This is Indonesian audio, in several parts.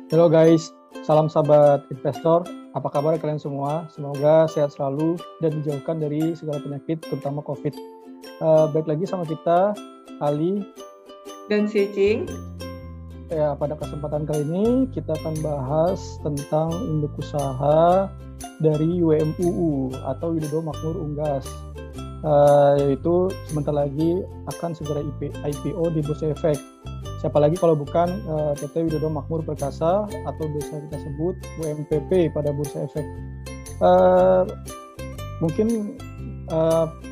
Halo guys, salam sahabat investor. Apa kabar kalian semua? Semoga sehat selalu dan dijauhkan dari segala penyakit, terutama COVID. Baik lagi sama kita, Ali dan Cicing. Ya, pada kesempatan kali ini kita akan bahas tentang induk usaha dari WMUU atau Widodo Makmur Unggas. Yaitu sebentar lagi akan segera IPO di Bursa Efek. Siapa lagi kalau bukan PT Widodo Makmur Perkasa atau biasa kita sebut WMPP pada Bursa Efek. Mungkin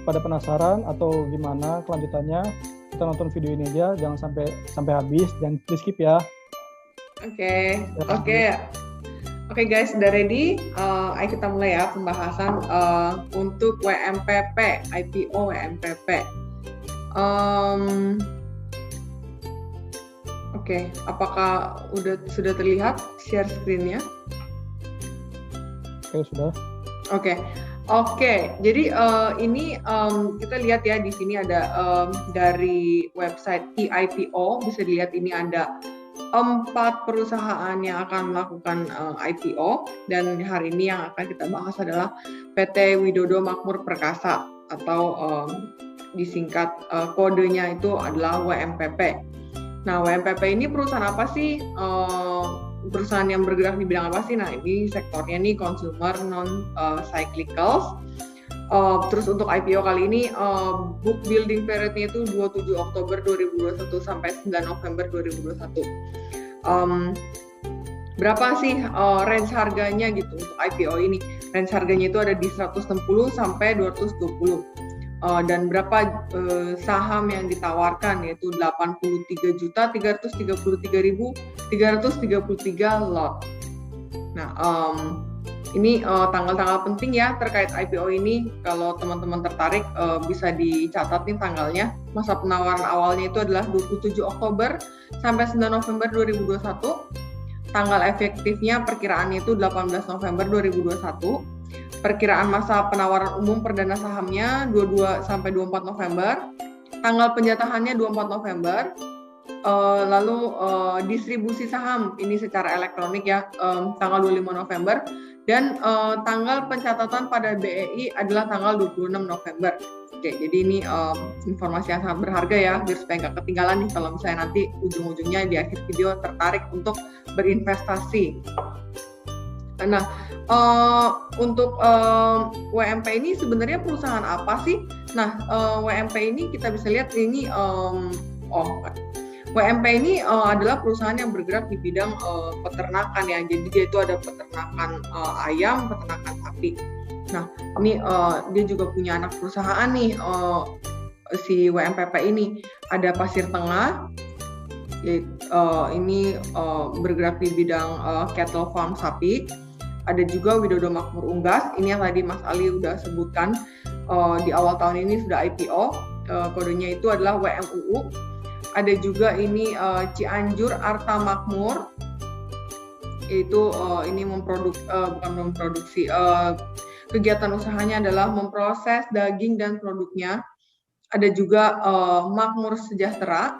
pada penasaran atau gimana kelanjutannya, kita nonton video ini aja, jangan sampai habis, jangan di skip ya. Oke guys, udah ready? Ayo kita mulai ya pembahasan untuk WMPP, IPO WMPP. Oke, apakah sudah terlihat share screen-nya? Oke, sudah. Oke, jadi ini kita lihat ya, di sini ada dari website IPO, bisa dilihat ini ada 4 perusahaan yang akan melakukan IPO, dan hari ini yang akan kita bahas adalah PT Widodo Makmur Perkasa atau disingkat kodenya itu adalah WMPP. Nah, WMPP ini perusahaan apa sih? Perusahaan yang bergerak di bidang apa sih? Nah, ini sektornya nih consumer non-cyclicals. Terus untuk IPO kali ini book building periodnya itu 27 Oktober 2021 sampai 9 November 2021. Berapa sih range harganya gitu untuk IPO ini? Range harganya itu ada di 160 sampai 220. Dan berapa saham yang ditawarkan, yaitu 83.333.333 lot. Nah, ini tanggal-tanggal penting ya terkait IPO ini. Kalau teman-teman tertarik bisa dicatat nih tanggalnya. Masa penawaran awalnya itu adalah 27 Oktober sampai 9 November 2021. Tanggal efektifnya perkiraannya itu 18 November 2021. Perkiraan masa penawaran umum perdana sahamnya 22 sampai 24 November. Tanggal penjatahannya 24 November. Lalu distribusi saham ini secara elektronik ya, tanggal 25 November. Dan tanggal pencatatan pada BEI adalah tanggal 26 November. Oke, jadi ini informasi yang sangat berharga ya, biar supaya nggak ketinggalan nih kalau misalnya nanti ujung-ujungnya di akhir video tertarik untuk berinvestasi. Nah, untuk WMP ini sebenarnya perusahaan apa sih? Nah, WMP ini kita bisa lihat ini WMP ini adalah perusahaan yang bergerak di bidang peternakan ya. Jadi dia itu ada peternakan ayam, peternakan sapi. Nah, ini dia juga punya anak perusahaan nih, si WMPP ini. Ada Pasir Tengah, ini bergerak di bidang cattle farm sapi. Ada juga Widodo Makmur Unggas, ini yang tadi Mas Ali udah sebutkan, di awal tahun ini sudah IPO, kodenya itu adalah WMUU. Ada juga ini Cianjur Arta Makmur, itu ini memproduksi, kegiatan usahanya adalah memproses daging dan produknya. Ada juga Makmur Sejahtera,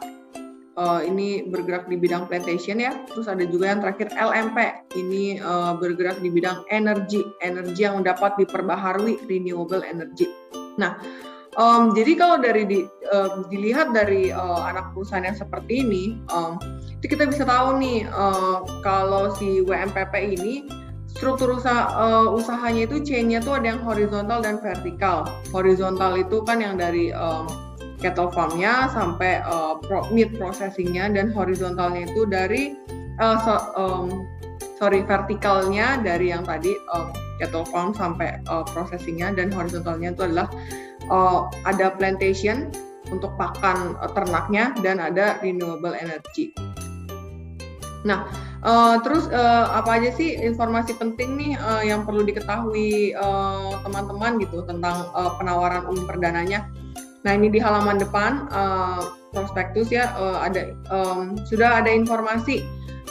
ini bergerak di bidang plantation ya. Terus ada juga yang terakhir LMP, ini bergerak di bidang energi yang dapat diperbaharui, renewable energy. Nah, jadi kalau dilihat dari anak perusahaan yang seperti ini, itu kita bisa tahu nih kalau si WMPP ini struktur usahanya itu chain-nya tuh ada yang horizontal dan vertikal. Horizontal itu kan yang dari cattle farm-nya sampai meat processing-nya, dan horizontalnya itu dari vertikalnya dari yang tadi cattle farm sampai processing-nya, dan horizontalnya itu adalah ada plantation untuk pakan ternaknya, dan ada renewable energy. Nah, terus apa aja sih informasi penting nih yang perlu diketahui teman-teman gitu tentang penawaran umum perdananya. Nah, ini di halaman depan prospektus ya, sudah ada informasi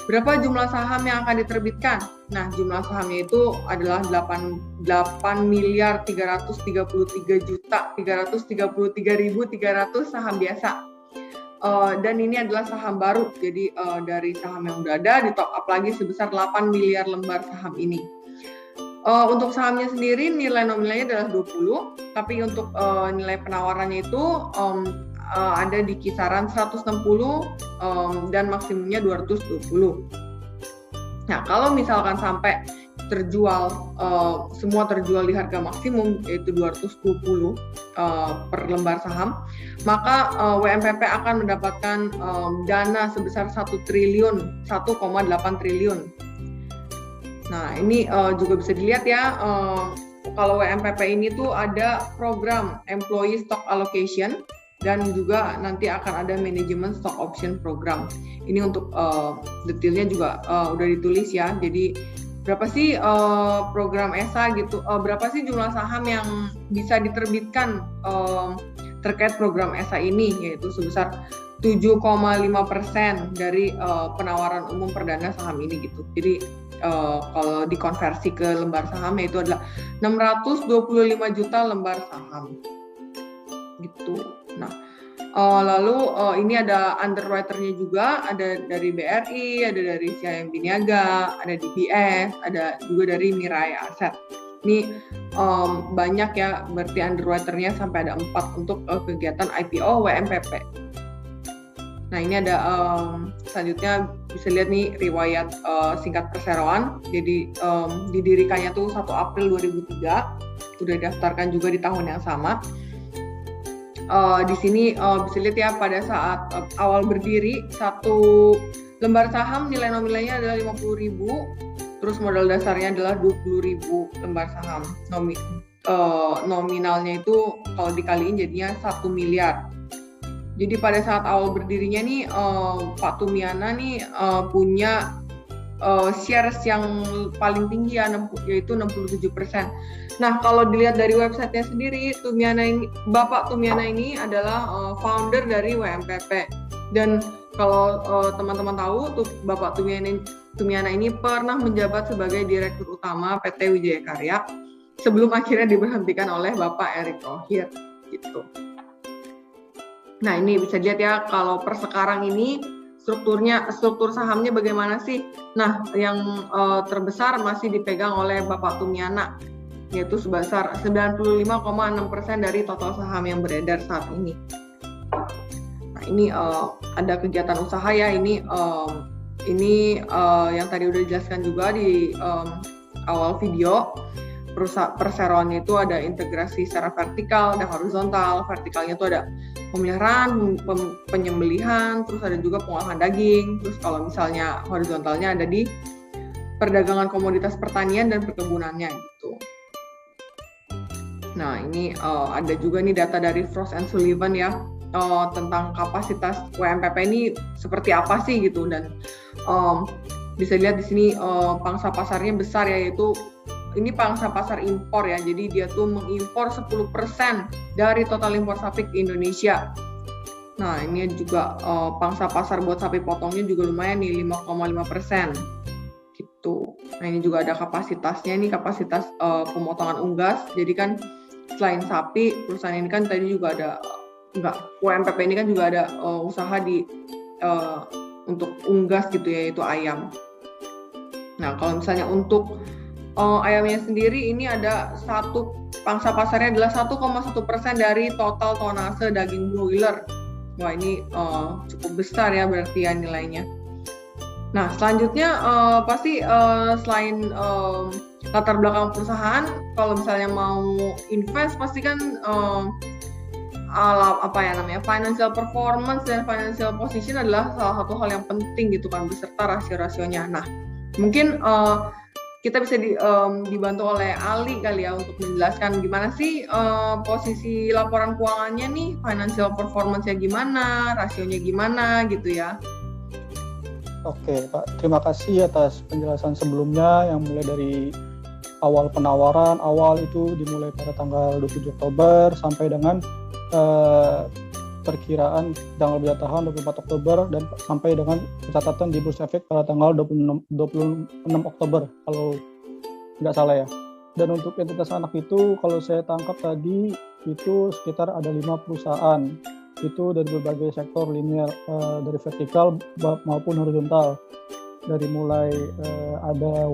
berapa jumlah saham yang akan diterbitkan. Nah, jumlah sahamnya itu adalah 8.333.333.300 saham biasa. dan ini adalah saham baru, jadi dari saham yang udah ada di top up lagi sebesar 8 miliar lembar saham ini. Untuk sahamnya sendiri nilai nominalnya adalah 20, tapi untuk nilai penawarannya itu ada di kisaran 160 dan maksimumnya 220. Nah, kalau misalkan sampai terjual, semua terjual di harga maksimum yaitu 220 per lembar saham, maka WMPP akan mendapatkan dana sebesar 1,8 triliun. Nah, ini juga bisa dilihat ya, kalau WMPP ini tuh ada program Employee Stock Allocation dan juga nanti akan ada Management Stock Option Program. Ini untuk detailnya juga udah ditulis ya. Jadi berapa sih program ESA gitu, berapa sih jumlah saham yang bisa diterbitkan terkait program ESA ini, yaitu sebesar 7,5% dari penawaran umum perdana saham ini gitu. Jadi kalau dikonversi ke lembar saham itu adalah 625 juta lembar saham gitu. Nah, lalu ini ada underwriter-nya juga, ada dari BRI, ada dari CIMB Niaga, ada DBS, ada juga dari Mirai Asset. Ini banyak ya, berarti underwriter-nya sampai ada 4 untuk kegiatan IPO WMPP. Nah, ini ada selanjutnya bisa lihat nih riwayat singkat perseroan. Jadi didirikannya tuh 1 April 2003, sudah didaftarkan juga di tahun yang sama. Di sini bisa lihat ya, pada saat awal berdiri, satu lembar saham nilai nominalnya adalah 50.000, terus modal dasarnya adalah 20.000 lembar saham. Nominalnya itu kalau dikaliin jadinya 1 miliar. Jadi pada saat awal berdirinya nih, Pak Tumiana nih punya shares yang paling tinggi ya, yaitu 67%. Nah, kalau dilihat dari websitenya sendiri, Bapak Tumiana ini adalah founder dari WMPP. Dan kalau teman-teman tahu, Bapak Tumiana ini pernah menjabat sebagai Direktur Utama PT Wijaya Karya sebelum akhirnya diberhentikan oleh Bapak Erick Thohir gitu. Nah, ini bisa dilihat ya, kalau per sekarang ini struktur sahamnya bagaimana sih? Nah, yang terbesar masih dipegang oleh Bapak Tumiana, yaitu sebesar 95,6% dari total saham yang beredar saat ini. Nah, ini ada kegiatan usaha ya, ini yang tadi udah dijelaskan juga di awal video. Perseroannya itu ada integrasi secara vertikal dan horizontal. Vertikalnya itu ada pemeliharaan, penyembelihan, terus ada juga pengolahan daging. Terus kalau misalnya horizontalnya ada di perdagangan komoditas pertanian dan perkebunannya gitu. Nah, ini ada juga nih data dari Frost & Sullivan ya, tentang kapasitas WMPP ini seperti apa sih gitu, dan bisa lihat di sini pangsa pasarnya besar ya, yaitu ini pangsa pasar impor ya, jadi dia tuh mengimpor 10% dari total impor sapi ke Indonesia. Nah, ini juga pangsa pasar buat sapi potongnya juga lumayan nih, 5,5% gitu. Nah, ini juga ada kapasitasnya, ini kapasitas pemotongan unggas. Jadi kan selain sapi, perusahaan ini kan tadi juga ada, WMPP ini kan juga ada usaha di untuk unggas gitu ya, yaitu ayam. Nah, kalau misalnya untuk ayamnya sendiri, ini ada pangsa pasarnya adalah 1,1% dari total tonase daging broiler. Wah, ini cukup besar ya berarti ya nilainya. Nah, selanjutnya pasti selain latar belakang perusahaan, kalau misalnya mau invest pasti kan financial performance dan financial position adalah salah satu hal yang penting gitu kan, beserta rasio-rasionya. Nah, mungkin kita bisa dibantu oleh Ali kali ya untuk menjelaskan gimana sih posisi laporan keuangannya nih, financial performance-nya gimana, rasionya gimana gitu ya. Oke Pak, terima kasih atas penjelasan sebelumnya yang mulai dari awal penawaran, itu dimulai pada tanggal 27 Oktober sampai dengan perkiraan tanggal berjatahan 24 Oktober dan sampai dengan pencatatan di Bursa Efek pada tanggal 26 Oktober kalau nggak salah ya. Dan untuk entitas anak itu kalau saya tangkap tadi itu sekitar ada 5 perusahaan. itu dari berbagai sektor linear, dari vertikal maupun horizontal. Dari mulai ada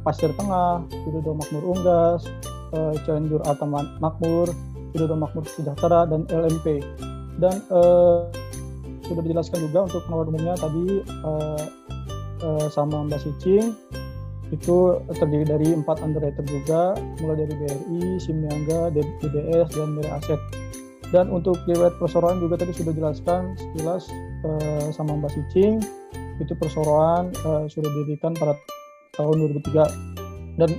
Pasir Tengah, Widodo Makmur Unggas, Cianjur Alta Makmur, Widodo Makmur Sejahtera, dan LMP. Dan sudah dijelaskan juga untuk penawaran umumnya tadi sama Mbak Sicing, itu terdiri dari 4 underwriter juga, mulai dari BRI, Simniaga, DBS, dan Mira Aset. Dan untuk riwayat perseroan juga tadi sudah dijelaskan sekilas sama Mbak Sicing, itu perseroan sudah didirikan pada tahun 2003, dan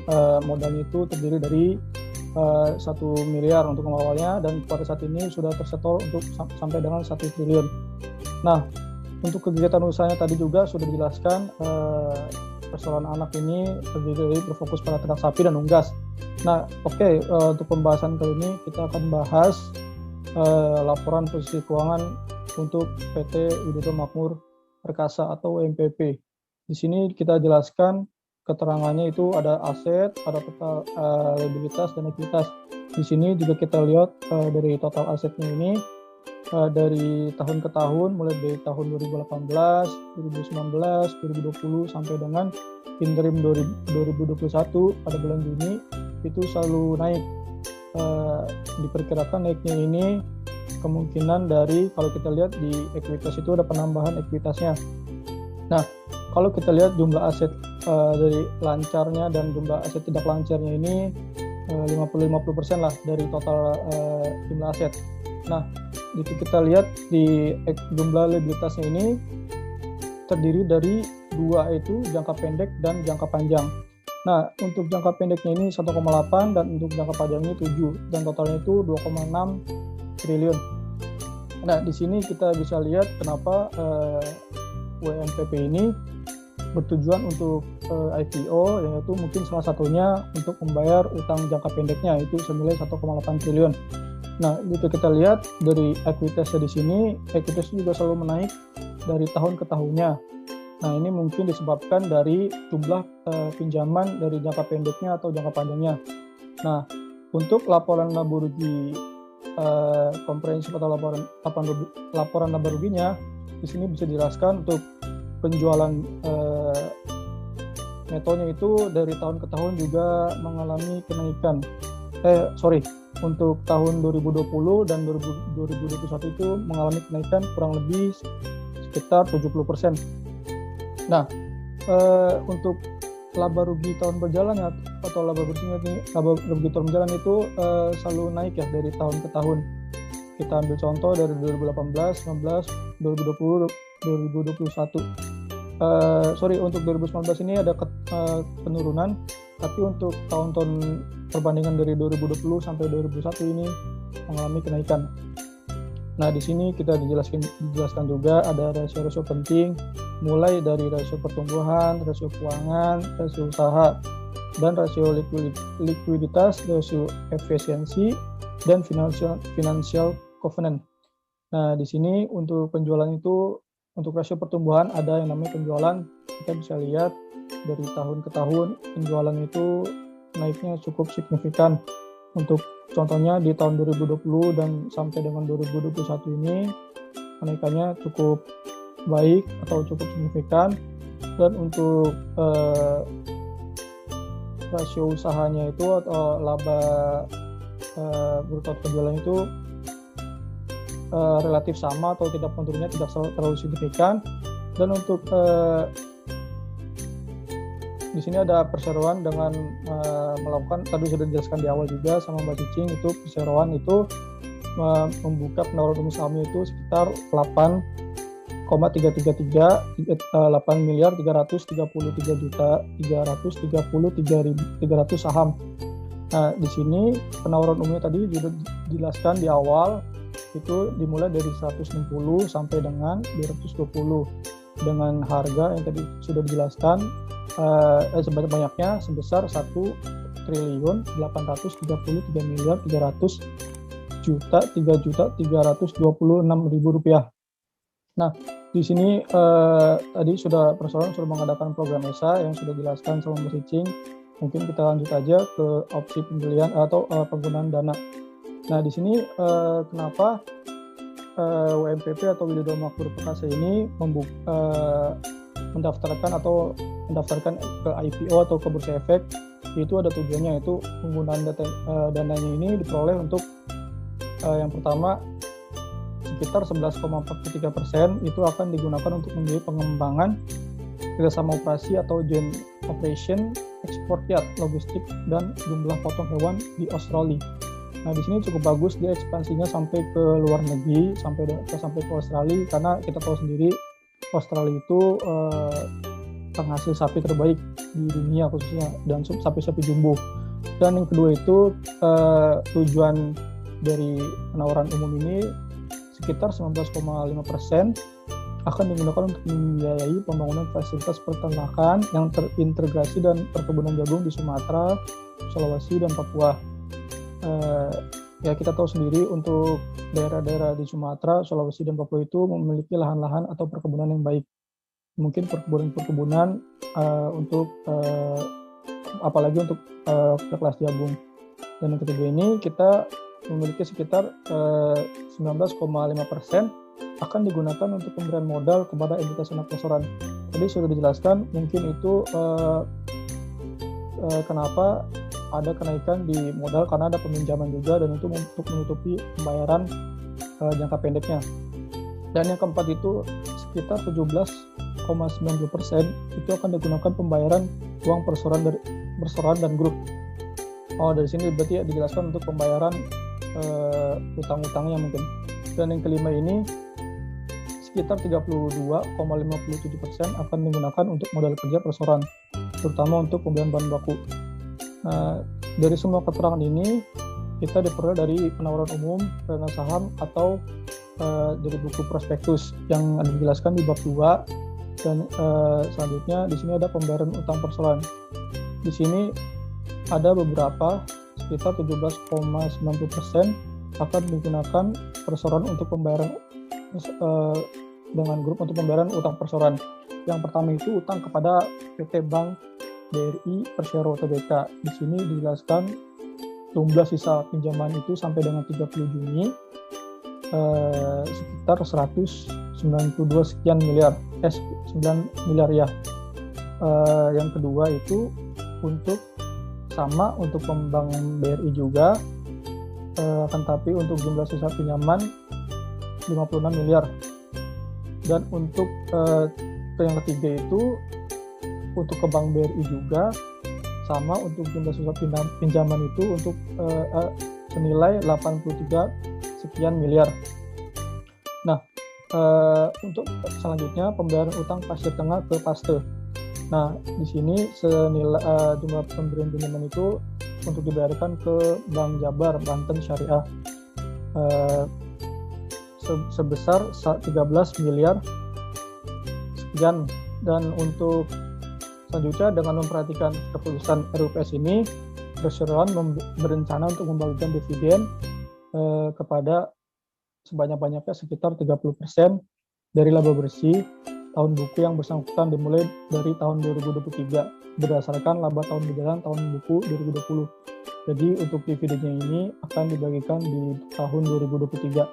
modalnya itu terdiri dari 1 miliar untuk awalnya, dan pada saat ini sudah tersetor untuk sampai dengan 1 triliun. Nah, untuk kegiatan usahanya tadi juga sudah dijelaskan, persoalan anak ini terdiri dari berfokus pada ternak sapi dan unggas. Nah, oke, untuk pembahasan kali ini kita akan bahas laporan posisi keuangan untuk PT Widodo Makmur Perkasa atau WMPP. Di sini kita jelaskan keterangannya itu ada aset, ada total liabilitas dan ekuitas. Di sini juga kita lihat dari total asetnya ini dari tahun ke tahun, mulai dari tahun 2018, 2019, 2020 sampai dengan interim 2021 pada bulan Juni itu selalu naik. Diperkirakan naiknya ini kemungkinan dari, kalau kita lihat di ekuitas itu ada penambahan ekuitasnya. Nah, kalau kita lihat jumlah aset dari lancarnya dan jumlah aset tidak lancarnya ini 50-50% lah dari total jumlah aset. Nah, jika kita lihat di jumlah liabilitasnya ini terdiri dari 2, itu jangka pendek dan jangka panjang. Nah, untuk jangka pendeknya ini 1,8 dan untuk jangka panjangnya 7, dan totalnya itu 2,6 triliun. Nah, di sini kita bisa lihat kenapa WMPP ini bertujuan untuk IPO, yaitu mungkin salah satunya untuk membayar utang jangka pendeknya itu senilai 1,8 triliun. Nah, itu kita lihat dari ekuitasnya di sini, ekuitas juga selalu menaik dari tahun ke tahunnya. Nah, ini mungkin disebabkan dari jumlah pinjaman dari jangka pendeknya atau jangka panjangnya. Nah, untuk laporan laba rugi komprehensif atau laporan laba ruginya, di sini bisa dijelaskan untuk penjualan netonya itu dari tahun ke tahun juga mengalami kenaikan. Untuk tahun 2020 dan 2021 itu mengalami kenaikan kurang lebih sekitar 70%. Nah, untuk laba rugi tahun berjalan atau laba bersihnya ini, laba rugi tahun berjalan itu selalu naik ya dari tahun ke tahun. Kita ambil contoh dari 2018, 19, 2020, 2021. Untuk 2019 ini ada penurunan, tapi untuk tahun-tahun perbandingan dari 2020 sampai 2021 ini mengalami kenaikan. Nah, di sini kita dijelaskan juga ada rasio-rasio penting, mulai dari rasio pertumbuhan, rasio keuangan, rasio usaha, dan rasio likuiditas, rasio efisiensi, dan financial covenant. Nah, di sini untuk penjualan itu, untuk rasio pertumbuhan ada yang namanya penjualan, kita bisa lihat dari tahun ke tahun penjualan itu naiknya cukup signifikan. Untuk contohnya di tahun 2020 dan sampai dengan 2021 ini kenaikannya cukup baik atau cukup signifikan. Dan untuk rasio usahanya itu atau laba bruto penjualan itu relatif sama atau tidak menurunnya tidak terlalu signifikan. Dan untuk di sini ada perseroan dengan melakukan, tadi sudah dijelaskan di awal juga sama Mbak Cicing, itu perseroan itu membuka penawaran umum sahamnya itu sekitar 8 miliar 333 juta 333.300 saham. Nah, di sini penawaran umumnya tadi sudah dijelaskan di awal, itu dimulai dari 160 sampai dengan 220 dengan harga yang tadi sudah dijelaskan sebanyak-banyaknya sebesar 1.300.326.000 rupiah. Nah, di sini tadi perseroan sudah mengadakan program ESA yang sudah dijelaskan sama Mbak Cicing. Mungkin kita lanjut aja ke opsi pembelian atau penggunaan dana. Nah, di sini kenapa WMPP atau Widodo Makmur Perkasa ini mendaftarkan ke IPO atau ke Bursa Efek. Itu ada tujuannya, yaitu penggunaan dananya ini diperoleh untuk yang pertama sekitar 11,43% itu akan digunakan untuk membiayai pengembangan kerjasama operasi atau joint operation, ekspor yacht, logistik, dan jumlah potong hewan di Australia. Nah, di sini cukup bagus dia ekspansinya sampai ke luar negeri, sampai ke Australia, karena kita tahu sendiri Australia itu penghasil sapi terbaik di dunia khususnya, dan sapi-sapi jumbo. Dan yang kedua itu tujuan dari penawaran umum ini sekitar 19,5% akan digunakan untuk membiayai pembangunan fasilitas peternakan yang terintegrasi dan perkebunan jagung di Sumatera, Sulawesi, dan Papua. Ya, kita tahu sendiri untuk daerah-daerah di Sumatera, Sulawesi, dan Papua itu memiliki lahan-lahan atau perkebunan yang baik. Mungkin perkebunan untuk apalagi untuk kelas jagung. Dan yang ketiga ini kita memiliki sekitar 19,5% akan digunakan untuk pemberian modal kepada entitas anak perusahaan. Tadi sudah dijelaskan, mungkin itu kenapa ada kenaikan di modal, karena ada peminjaman juga, dan itu untuk menutupi pembayaran jangka pendeknya. Dan yang keempat itu sekitar 17,90% itu akan digunakan pembayaran uang perseroan dan grup. Dari sini berarti dijelaskan untuk pembayaran utang-utangnya mungkin. Dan yang kelima ini sekitar 32,57% akan digunakan untuk modal kerja perseroan, terutama untuk pembelian bahan baku. Dari semua keterangan ini kita diperoleh dari penawaran umum, peredaran saham, atau dari buku prospektus yang ada dijelaskan di bab 2. Dan selanjutnya di sini ada pembayaran utang perseroan. Di sini ada beberapa sekitar 17,90% akan digunakan perseroan untuk pembayaran dengan grup untuk pembayaran utang perseroan. Yang pertama itu utang kepada PT Bank BRI Persero Tbk. Di sini dijelaskan jumlah sisa pinjaman itu sampai dengan 30 Juni sekitar 192 sekian miliar, 9 miliar ya. Yang kedua itu untuk pembank BRI juga, akan tapi untuk jumlah sisa pinjaman 56 miliar. Dan untuk yang ketiga itu untuk ke Bank BRI juga sama, untuk jumlah sisa pinjaman itu untuk senilai 83 sekian miliar. Nah, untuk selanjutnya pembayaran utang pasir tengah ke Paste. Nah, di sini senilai jumlah pemberian pinjaman itu untuk dibayarkan ke Bank Jabar Banten Syariah sebesar 13 miliar sekian. Dan untuk selanjutnya, dengan memperhatikan keputusan RUPS ini, perseroan berencana untuk membagikan dividen kepada sebanyak-banyaknya sekitar 30% dari laba bersih tahun buku yang bersangkutan dimulai dari tahun 2023 berdasarkan laba tahun berjalan tahun buku 2020. Jadi untuk dividennya ini akan dibagikan di tahun 2023.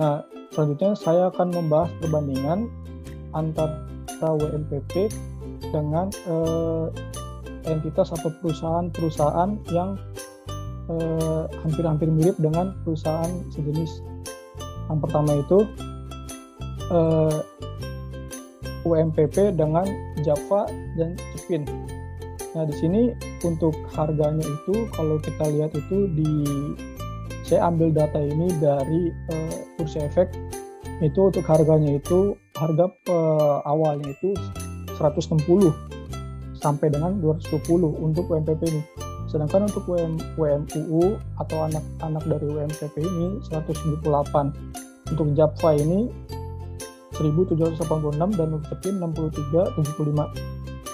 Nah, selanjutnya saya akan membahas perbandingan antara WMPP dengan entitas atau perusahaan-perusahaan yang hampir-hampir mirip dengan perusahaan sejenis. Yang pertama itu WMPP dengan Java dan Cepin. Nah, di sini untuk harganya itu kalau kita lihat itu saya ambil data ini dari Bursa Efek. Itu untuk harganya itu harga awalnya itu 160 sampai dengan 220 untuk WMPP ini. Sedangkan untuk WMUU atau anak-anak dari WMPP ini 178. Untuk Java ini 1786 dan untuk Cepin 6375.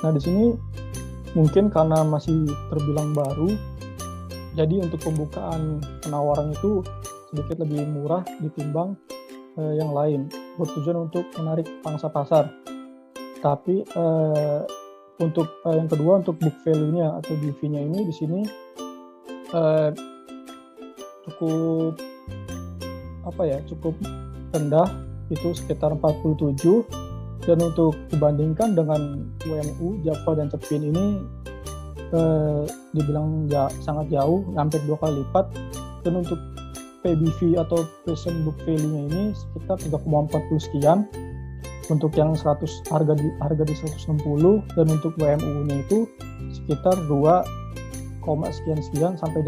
Nah, di sini mungkin karena masih terbilang baru, jadi untuk pembukaan penawaran itu sedikit lebih murah ditimbang yang lain, bertujuan untuk menarik pangsa pasar. Tapi untuk yang kedua, untuk book value-nya atau BV-nya ini di sini cukup cukup rendah, itu sekitar 47, dan untuk dibandingkan dengan WMU, Java dan Cepin ini dibilang sangat jauh, hampir 2 kali lipat. Dan untuk PBV atau present book value-nya ini sekitar 3,40 sekian untuk yang harga di 160, dan untuk WMU-nya itu sekitar 2, sekian sampai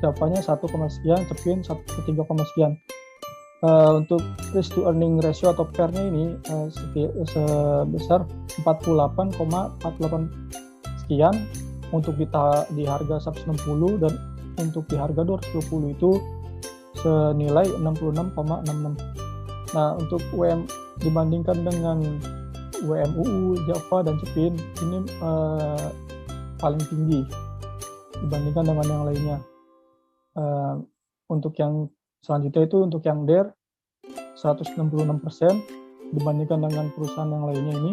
Javanya 1, sekian, Cepin 3, sekian. Untuk price to earning ratio atau PER-nya ini sebesar 48,48 sekian untuk di harga 160, dan untuk di harga 220 itu senilai 66,66. Nah, untuk dibandingkan dengan WMUU, Java dan Cepin ini paling tinggi dibandingkan dengan yang lainnya. Untuk yang selanjutnya itu untuk yang DER 166% dibandingkan dengan perusahaan yang lainnya ini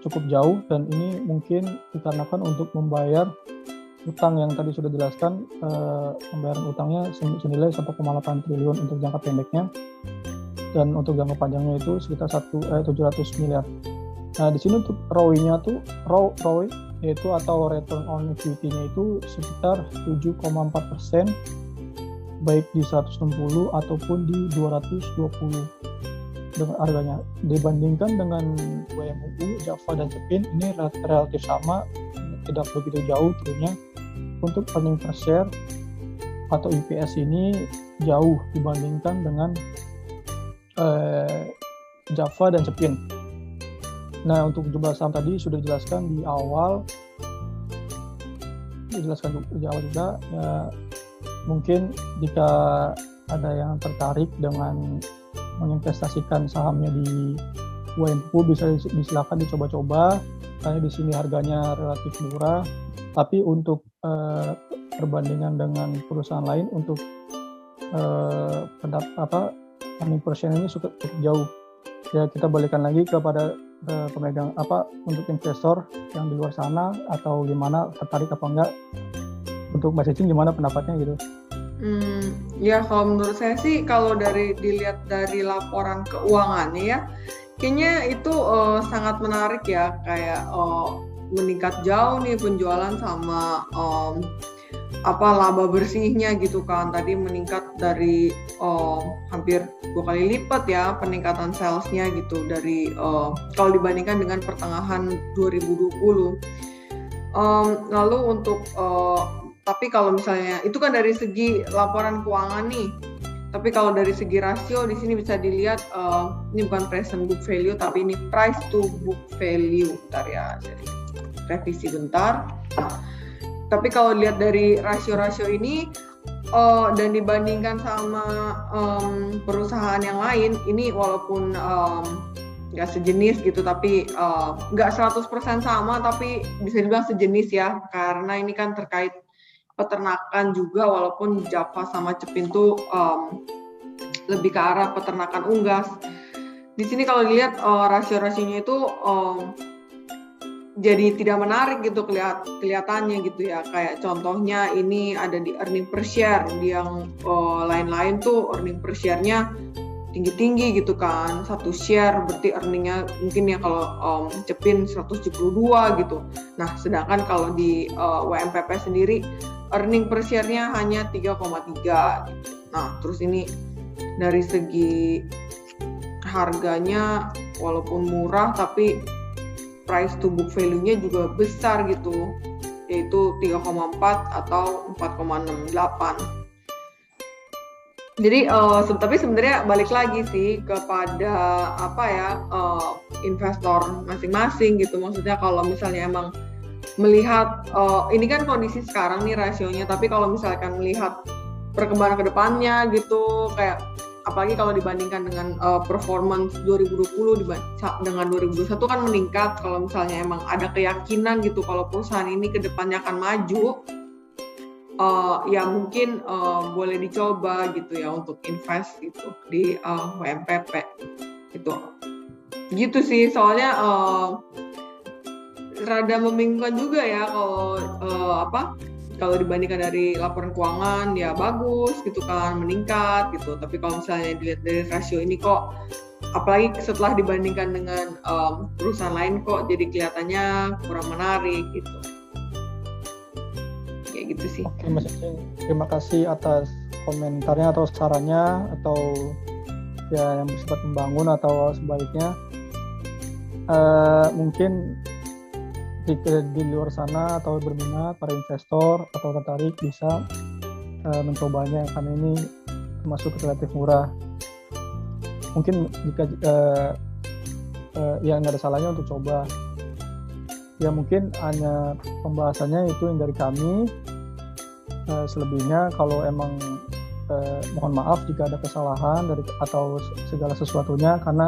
cukup jauh, dan ini mungkin dikarenakan untuk membayar utang yang tadi sudah dijelaskan, pembayaran utangnya senilai 1,8 triliun untuk jangka pendeknya, dan untuk jangka panjangnya itu sekitar 700 miliar. Nah, di sini untuk ROI-nya tuh ROI yaitu atau return on equity-nya itu sekitar 7,4% baik di 160 ataupun di 220 dengan harganya. Dibandingkan dengan WMUU, Java dan Cepin ini relatif sama, tidak begitu jauh turunnya. Untuk earning per share atau EPS ini jauh dibandingkan dengan Java dan Cepin. Nah, untuk jumlah saham tadi sudah dijelaskan di awal, juga ya. Mungkin jika ada yang tertarik dengan menginvestasikan sahamnya di WMU, bisa silakan dicoba-coba, karena di sini harganya relatif murah. Tapi untuk perbandingan dengan perusahaan lain, untuk earning per share ini cukup jauh. Ya, kita balikan lagi kepada pemegang untuk investor yang di luar sana, atau gimana, tertarik apa enggak. Untuk Mbak Cicing gimana pendapatnya gitu? Ya, kalau menurut saya sih, kalau dilihat dari laporan keuangannya ya, kayaknya itu sangat menarik ya, kayak meningkat jauh nih penjualan sama laba bersihnya gitu kan. Tadi meningkat dari hampir 2 kali lipat ya peningkatan salesnya gitu, dari kalau dibandingkan dengan pertengahan 2020. Lalu untuk tapi kalau misalnya itu kan dari segi laporan keuangan nih, tapi kalau dari segi rasio di sini bisa dilihat, ini bukan present book value tapi ini price to book value. Bentar ya, jadi revisi bentar. Tapi kalau lihat dari rasio-rasio ini dan dibandingkan sama perusahaan yang lain, ini walaupun nggak sejenis gitu, tapi nggak 100% sama, tapi bisa dibilang sejenis ya, karena ini kan terkait peternakan juga, walaupun Java sama Cepin tuh lebih ke arah peternakan unggas. Di sini kalau dilihat rasio-rasionya itu jadi tidak menarik gitu kelihatannya gitu ya. Kayak contohnya ini ada di earning per share, yang lain-lain tuh earning per share-nya tinggi-tinggi gitu kan. 1 share berarti earningnya mungkin ya kalau Cepin 172 gitu. Nah, sedangkan kalau di WMPP sendiri earning per share-nya hanya 3,3 gitu. Nah, terus ini dari segi harganya walaupun murah, tapi price to book value-nya juga besar gitu, yaitu 3,4 atau 4,68. Jadi tapi sebenarnya balik lagi sih kepada investor masing-masing gitu. Maksudnya kalau misalnya emang melihat ini kan kondisi sekarang nih rasionya, tapi kalau misalkan melihat perkembangan ke depannya gitu, kayak apalagi kalau dibandingkan dengan performance 2020 dengan 2021 kan meningkat. Kalau misalnya emang ada keyakinan gitu kalau perusahaan ini ke depannya akan maju, ya mungkin boleh dicoba gitu ya untuk invest gitu di WMPP gitu sih. Soalnya rada membingungkan juga ya kalau kalau dibandingkan dari laporan keuangan ya bagus gitu kan, meningkat gitu. Tapi kalau misalnya dilihat dari rasio ini kok, apalagi setelah dibandingkan dengan perusahaan lain kok jadi kelihatannya kurang menarik gitu. Kayak gitu sih. Oke Mas Icing, terima kasih atas komentarnya atau sarannya atau ya yang bersifat membangun atau sebaliknya. Mungkin di luar sana atau berminat para investor atau tertarik bisa mencobanya karena ini termasuk relatif murah. Mungkin jika ya nggak ada salahnya untuk coba. Ya mungkin hanya pembahasannya itu yang dari kami. Selebihnya kalau emang mohon maaf jika ada kesalahan dari atau segala sesuatunya karena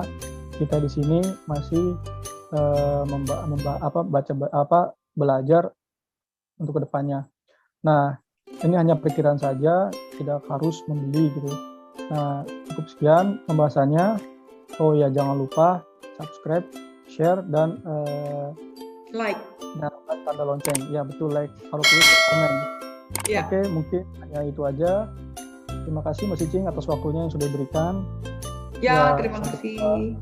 kita di sini masih belajar untuk kedepannya. Nah, ini hanya perkiraan saja, tidak harus membeli gitu. Nah, cukup sekian pembahasannya. Oh ya, jangan lupa subscribe, share, dan like. Nyalakan tanda lonceng. Ya betul, like. Kalau perlu komen. Yeah. Oke, mungkin hanya itu aja. Terima kasih Mas Icing atas waktunya yang sudah diberikan. Ya, terima kasih.